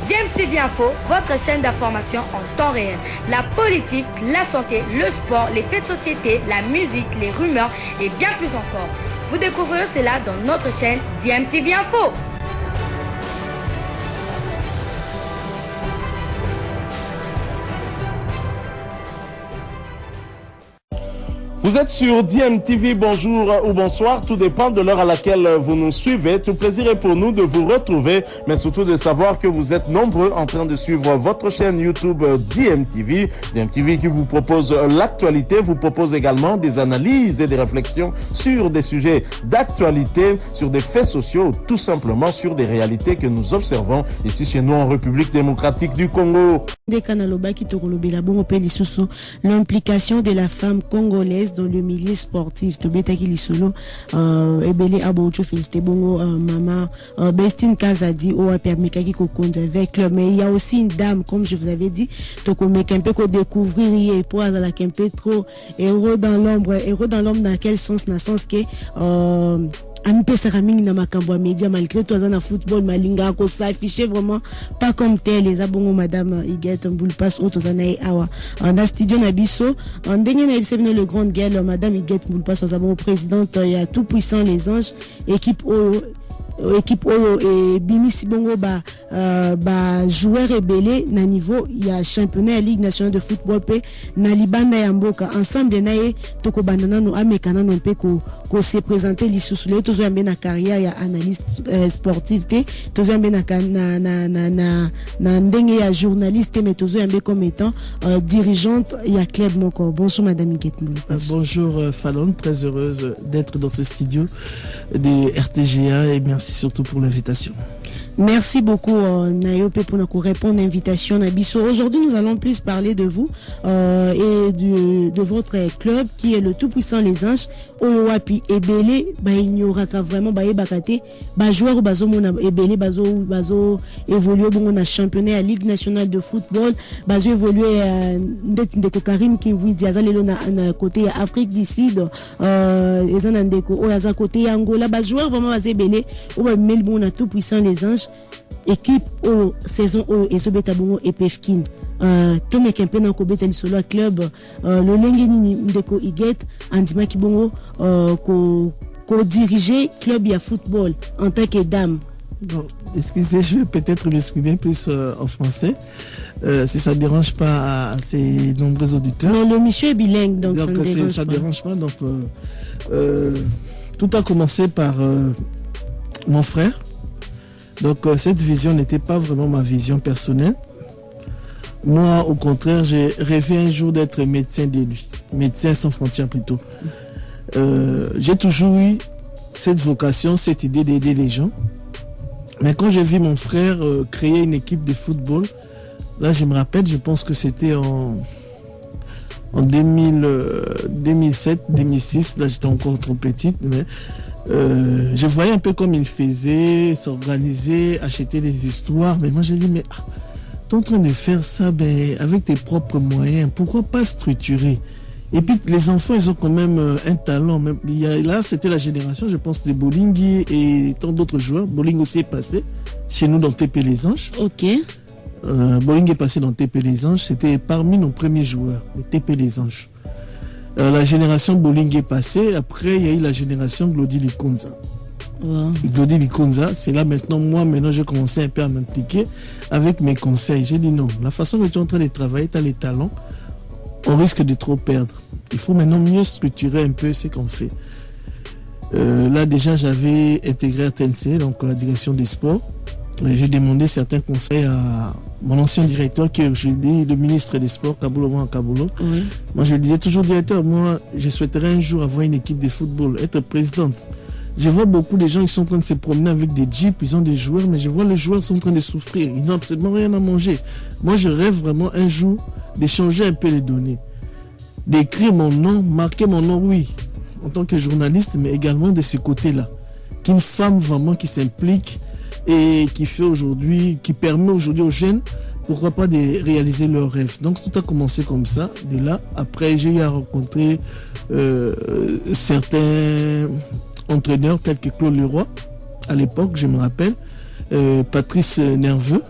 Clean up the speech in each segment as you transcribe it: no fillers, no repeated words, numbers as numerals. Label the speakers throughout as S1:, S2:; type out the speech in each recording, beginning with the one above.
S1: DMTV Info, votre chaîne d'information en temps réel. La politique, la santé, le sport, les faits de société, la musique, les rumeurs et bien plus encore. Vous découvrirez cela dans notre chaîne DMTV Info.
S2: Vous êtes sur DMTV, bonjour ou bonsoir, tout dépend de l'heure à laquelle vous nous suivez. Tout plaisir est pour nous de vous retrouver, mais surtout de savoir que vous êtes nombreux en train de suivre votre chaîne YouTube DMTV. DMTV qui vous propose l'actualité, vous propose également des analyses et des réflexions sur des sujets d'actualité, sur des faits sociaux, tout simplement sur des réalités que nous observons ici chez nous en République démocratique du Congo.
S3: L'implication de la femme congolaise dans le milieu sportif. Tobetaki lisolo ebele abocho félicité bongo maman Bestine Kazadi o permekaki ko konza avec club, mais il y a aussi une dame comme je vous avais dit toko mekempe ko découvrir pour la kempe trop héros dans l'ombre dans quel sens, na sens que Amipesa mingi na makambo ya média, malgré tout dans football malinga ko s'afficher vraiment pas comme tel les abongo madame Iguette Mboulpas auto zanae awa en studio na biso en dernier na biso le grand guerre madame Iguette Mboulpas abongo présidente ya tout puissant les anges équipe oyo et binisi bongo ba joueur rebelle na niveau ya championnat ya Ligue nationale de football pe na libanda ya mboka ensemble na ye toko bandana no amekana no pe ko se présenter lisusu le tozo yambe na carrière ya analyste sportif te tozo yambe na ndenge ya journaliste mais tozo yambe comme étant dirigeante ya club moko. Bonjour madame Iguette Mboulpas.
S4: Bonjour Fallon, très heureuse d'être dans ce studio de RTGA et merci surtout pour l'invitation.
S3: Merci beaucoup Nayope pour nous répondre à l'invitation Nabiso. Aujourd'hui nous allons plus parler de vous et de votre club qui est le tout puissant les Anges. Oyowapi ebele ba ignoraka vraiment ba ebakate ba joueur bazo mona ebele bazo évoluer bongo na championnat ya Ligue nationale de football bazo évoluer ndeti ndeko Karim Kimvidi azalelo na côté ya Afrique du Sud ezana ndeko oyaza côté ya Angola ba joueur vraiment bazo ebele o ba mel bongo na tout puissant les Anges équipe au saison au esobeta bongo epefkin Tome Kempe na kobeta lisolo club lolenge nini ndeko Iguette andima ki bongo ko diriger club ya football en tant que dame.
S4: Bon, excusez, je vais peut-être m'exprimer plus en français si ça ne dérange pas à ces nombreux auditeurs.
S3: Non, le monsieur est bilingue donc ça
S4: ne dérange pas. Donc tout a commencé par mon frère. Donc cette vision n'était pas vraiment ma vision personnelle. Moi, au contraire, j'ai rêvé un jour d'être médecin de lui, médecin sans frontières plutôt. J'ai toujours eu cette vocation, cette idée d'aider les gens. Mais quand j'ai vu mon frère créer une équipe de football, là je me rappelle, je pense que c'était en 2007, 2006, là j'étais encore trop petite, mais je voyais un peu comme il faisait, s'organiser, acheter des histoires, mais moi j'ai dit, mais tu es en train de faire ça avec tes propres moyens, pourquoi pas structurer? Et puis les enfants, ils ont quand même un talent. Même, là, c'était la génération, je pense, de Bolingui et tant d'autres joueurs. Bolingui aussi est passé chez nous dans TP Les Anges.
S3: Ok.
S4: Bolingui est passé dans TP Les Anges. C'était parmi nos premiers joueurs, les TP Les Anges. La génération Bolingui est passée. Après, il y a eu la génération Glody Likonza.
S3: Wow.
S4: Glody Likonza, c'est là maintenant, maintenant, j'ai commencé un peu à m'impliquer avec mes conseils. J'ai dit non, la façon dont tu es en train de travailler, tu as les talents. On risque de trop perdre. Il faut maintenant mieux structurer un peu ce qu'on fait. Là, déjà, j'avais intégré TNC, donc la direction des sports. J'ai demandé certains conseils à mon ancien directeur, qui est aujourd'hui le ministre des Sports, Kabulo.
S3: Oui.
S4: Moi, je lui disais toujours, directeur, moi, je souhaiterais un jour avoir une équipe de football, être présidente. Je vois beaucoup de gens qui sont en train de se promener avec des jeeps, ils ont des joueurs, mais je vois les joueurs sont en train de souffrir. Ils n'ont absolument rien à manger. Moi, je rêve vraiment un jour d'échanger un peu les données, d'écrire mon nom, marquer mon nom, oui, en tant que journaliste, mais également de ce côté-là. Qu'une femme vraiment qui s'implique et qui fait aujourd'hui, qui permet aujourd'hui aux jeunes, pourquoi pas de réaliser leurs rêves. Donc tout a commencé comme ça. De là, après, j'ai eu à rencontrer certains entraîneurs tels que Claude Leroy, à l'époque, je me rappelle, Patrice Nerveux,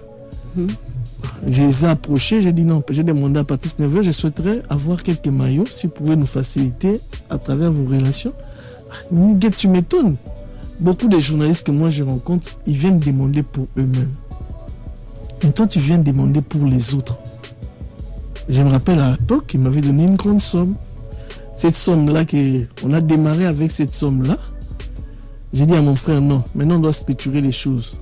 S4: Je les ai approchés, j'ai dit non, j'ai demandé à Patrice Neveu, je souhaiterais avoir quelques maillots, si vous pouvez nous faciliter à travers vos relations. Tu m'étonnes. Beaucoup de journalistes que moi je rencontre, ils viennent demander pour eux-mêmes. Et toi, tu viens demander pour les autres. Je me rappelle à l'époque, il m'avait donné une grande somme. Cette somme-là, on a démarré avec cette somme-là. J'ai dit à mon frère, non, maintenant on doit structurer les choses.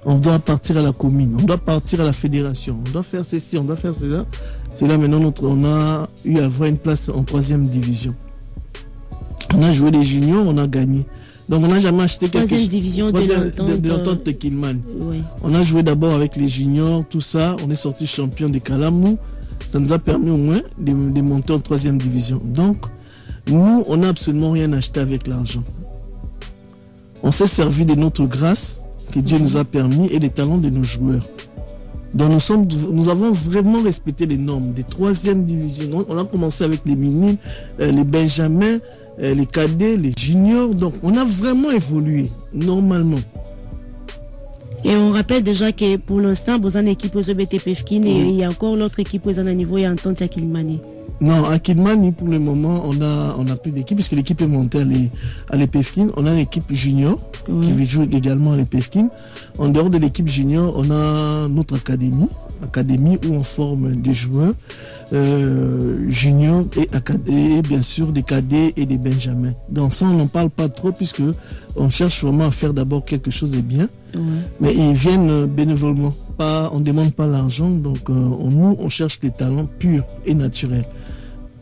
S4: On doit partir à la commune, on doit partir à la fédération, on doit faire ceci, on doit faire cela. C'est là maintenant on a eu à avoir une place en 3e division. On a joué les juniors, on a gagné. Donc on n'a jamais acheté quelque chose.
S3: 3e division
S4: de l'entente de Kilman.
S3: Oui.
S4: On a joué d'abord avec les juniors, tout ça. On est sorti champion de Kalamou. Ça nous a permis au moins de monter en 3e division. Donc, nous, on n'a absolument rien acheté avec l'argent. On s'est servi de notre grâce que Dieu nous a permis et des talents de nos joueurs. Donc nous avons vraiment respecté les normes des 3e division. On a commencé avec les minimes, les benjamins, les cadets, les juniors. Donc on a vraiment évolué normalement.
S3: Et on rappelle déjà que pour l'instant, vous avez une équipe aux BTPFKIN et il y a encore l'autre équipe aux niveau et Entente à Kilmani.
S4: Non, à Kilmani, pour le moment, on a plus d'équipe puisque l'équipe est montée à l'EPFKIN. On a une équipe junior qui joue également à l'EPFKIN. En dehors de l'équipe junior, on a notre académie où on forme des joueurs juniors et bien sûr des cadets et des benjamins. Dans ça, on n'en parle pas trop puisque on cherche vraiment à faire d'abord quelque chose de bien. Mais ils viennent bénévolement, on ne demande pas l'argent, donc nous on cherche des talents purs et naturels.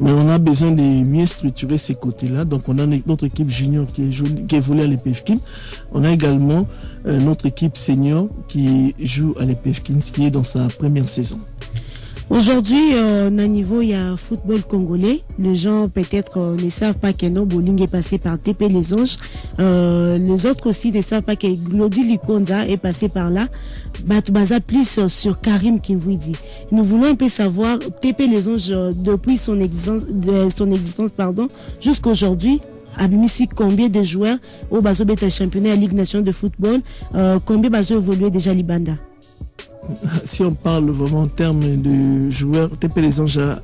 S4: Mais on a besoin de mieux structurer ces côtés-là. Donc on a notre équipe junior qui évolue à l'EPFKIN. On a également notre équipe senior qui joue à l'EPFKIN, qui est dans sa première saison.
S3: Aujourd'hui, à niveau, il y a football congolais. Les gens peut-être ne savent pas que non, Bowling est passé par TP Les Anges. Les autres aussi ne savent pas que Glody Likonza est passé par là. Baza plus sur Karim Kimvouidi. Nous voulons un peu savoir TP Les Anges depuis son existence jusqu'à aujourd'hui. Abimisi, combien de joueurs au Bazo Beta championnat à Ligue nationale de football, combien Bazo évolué déjà Libanda?
S4: Si on parle vraiment en termes de joueurs, TP Les Anges a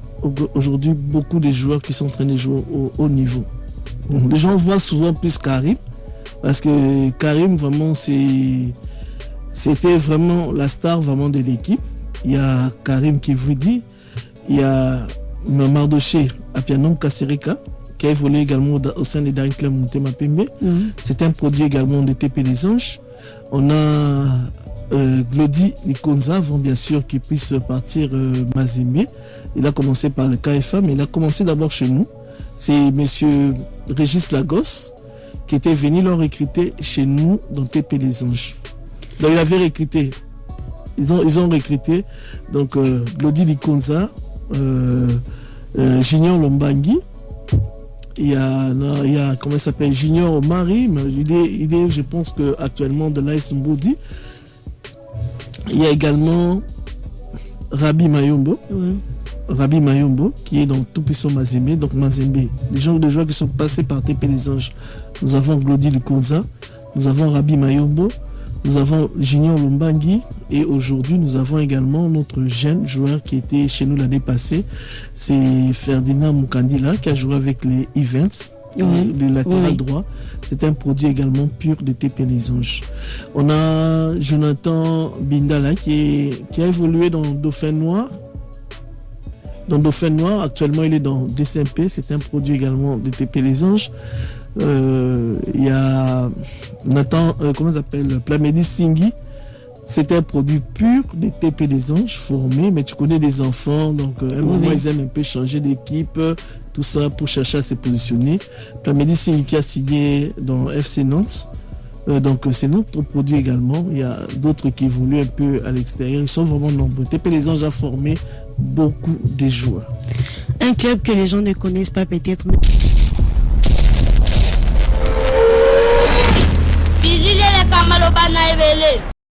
S4: aujourd'hui beaucoup de joueurs qui sont en train de jouer au haut niveau. Les gens voient souvent plus Karim, parce que Karim, vraiment, c'était vraiment la star vraiment de l'équipe. Il y a Karim Kimvouidi, il y a Mardoché Apianom Kasereka, qui a évolué également au sein des Daring Club Montema Pembe. C'est un produit également de TP Les Anges. On a Glody Likonza, avant bien sûr qu'il puisse partir Mazembe. Il a commencé par le KFA, mais il a commencé d'abord chez nous. C'est monsieur Régis Lagos qui était venu leur recruter chez nous dans TP Les Anges. Donc il avait recruté, ils ont recruté donc Glody Likonza, Junior Lombangi. Il y a comment il s'appelle, Junior Omari, mais il est je pense que actuellement de l'AS Mboudi. Il y a également Rabi Mayombo. Rabi Mayombo qui est dans tout puissant Mazembe. Donc Mazembe, les joueurs qui sont passés par TP Les Anges. Nous avons Glody Likonza, nous avons Rabi Mayombo, nous avons Junior Lombangi et aujourd'hui nous avons également notre jeune joueur qui était chez nous l'année passée. C'est Ferdinand Mukandila qui a joué avec les Events. Le latéral droit, c'est un produit également pur de TP Les Anges. On a Jonathan Bindala qui a évolué dans Dauphin Noir. Dans Dauphin Noir, actuellement il est dans DCMP, c'est un produit également de TP Les Anges. Il y a Nathan, comment ça s'appelle, Plamedi Singhi. C'est un produit pur de TP Les Anges formé, mais tu connais des enfants, donc à un moment ils aiment un peu changer d'équipe, tout ça pour chercher à se positionner. Plamedi Singhi qui a signé dans FC Nantes, donc c'est notre produit également. Il y a d'autres qui évoluent un peu à l'extérieur, ils sont vraiment nombreux. TP Les Anges a formé beaucoup de joueurs.
S3: Un club que les gens ne connaissent pas peut-être.